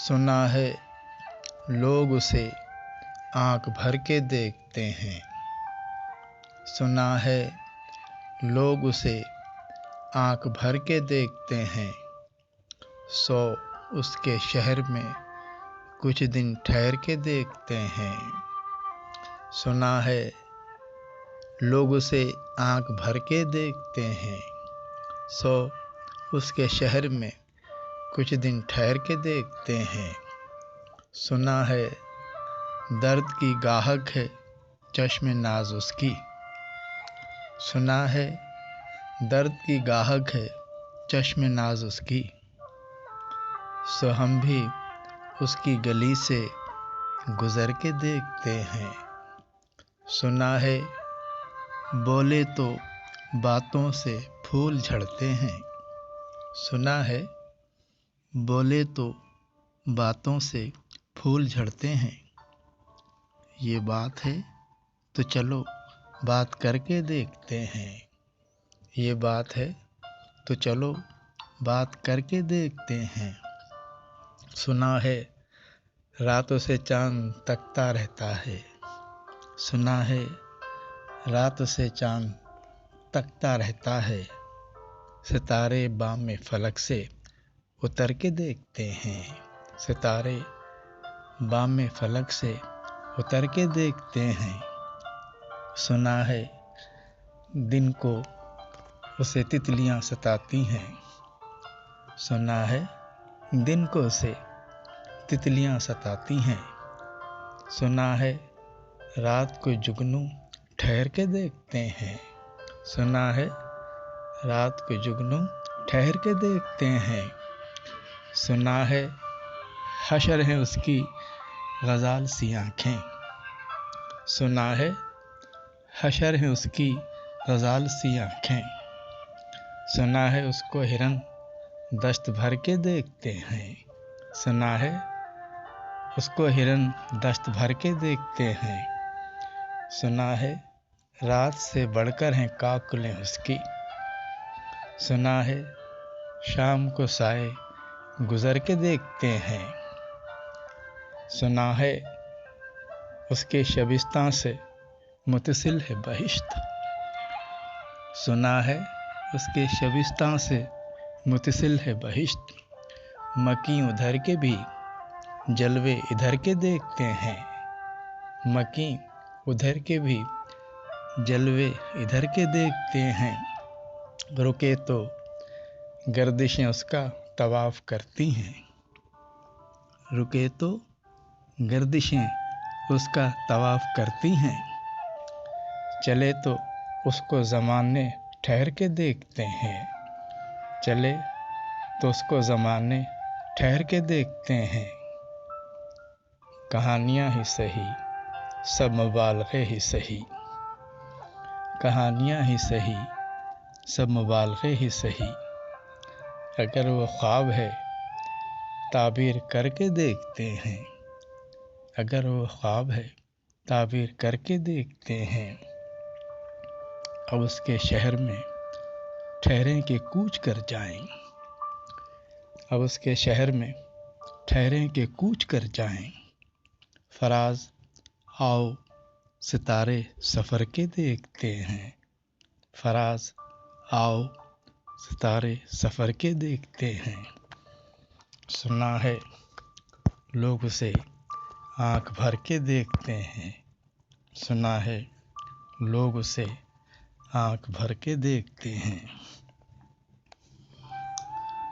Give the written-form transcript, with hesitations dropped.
سنا ہے لوگ اسے آنکھ بھر کے دیکھتے ہیں، سنا ہے لوگ اسے آنکھ بھر کے دیکھتے ہیں، سو اس کے شہر میں کچھ دن ٹھہر کے دیکھتے ہیں۔ سنا ہے لوگ اسے آنکھ بھر کے دیکھتے ہیں، سو اس کے شہر میں کچھ دن ٹھہر کے دیکھتے ہیں۔ سنا ہے درد کی گاہک ہے چشم ناز اس کی، سنا ہے درد کی گاہک ہے چشم ناز اس کی، سو ہم بھی اس کی گلی سے گزر کے دیکھتے ہیں۔ سنا ہے بولے تو باتوں سے پھول جھڑتے ہیں، سنا ہے بولے تو باتوں سے پھول جھڑتے ہیں۔ یہ بات ہے تو چلو بات کر کے دیکھتے ہیں، یہ بات ہے تو چلو بات کر کے دیکھتے ہیں۔ سنا ہے راتوں سے چاند تکتا رہتا ہے، سنا ہے رات سے چاند تکتا رہتا ہے، ستارے بام فلک سے اتر کے دیکھتے ہیں، ستارے بام فلک سے اتر کے دیکھتے ہیں۔ سنا ہے دن کو اسے تتلیاں ستاتی ہیں، سنا ہے دن کو اسے تتلیاں ستاتی ہیں، سنا ہے رات کو جگنو ٹھہر کے دیکھتے ہیں، سنا ہے رات کو جگنو ٹھہر کے دیکھتے ہیں۔ سنا ہے حشر ہے اس کی غزال سی آنکھیں، سنا ہے حشر ہے اس کی غزال سی آنکھیں، سنا ہے اس کو ہرن دشت بھر کے دیکھتے ہیں، سنا ہے اس کو ہرن دشت بھر کے دیکھتے ہیں۔ سنا ہے رات سے بڑھ کر ہیں کاکلیں اس کی، سنا ہے شام کو سائے گزر کے دیکھتے ہیں۔ سنا ہے اس کے شبستان سے متصل ہے بہشت، سنا ہے اس کے شبستان سے متصل ہے بہشت، مکیں ادھر کے بھی جلوے ادھر کے دیکھتے ہیں، مکیں ادھر کے بھی جلوے ادھر کے دیکھتے ہیں۔ رکے تو گردشیں اس کا طواف کرتی ہیں، رکے تو گردشیں اس کا طواف کرتی ہیں، چلے تو اس کو زمانے ٹھہر کے دیکھتے ہیں، چلے تو اس کو زمانے ٹھہر کے دیکھتے ہیں۔ کہانیاں ہی سہی سب مبالغے ہی سہی، کہانیاں ہی سہی سب مبالغے ہی سہی، اگر وہ خواب ہے تعبیر کر کے دیکھتے ہیں، اگر وہ خواب ہے تعبیر کر کے دیکھتے ہیں۔ اب اس کے شہر میں ٹھہریں کہ کوچ کر جائیں، اب اس کے شہر میں ٹھہریں کہ کوچ کر جائیں، فراز آؤ ستارے سفر کے دیکھتے ہیں، فراز آؤ ستارے سفر کے دیکھتے ہیں۔ سنا ہے لوگ اسے آنکھ بھر کے دیکھتے ہیں، سنا ہے لوگ اسے آنکھ بھر کے دیکھتے ہیں۔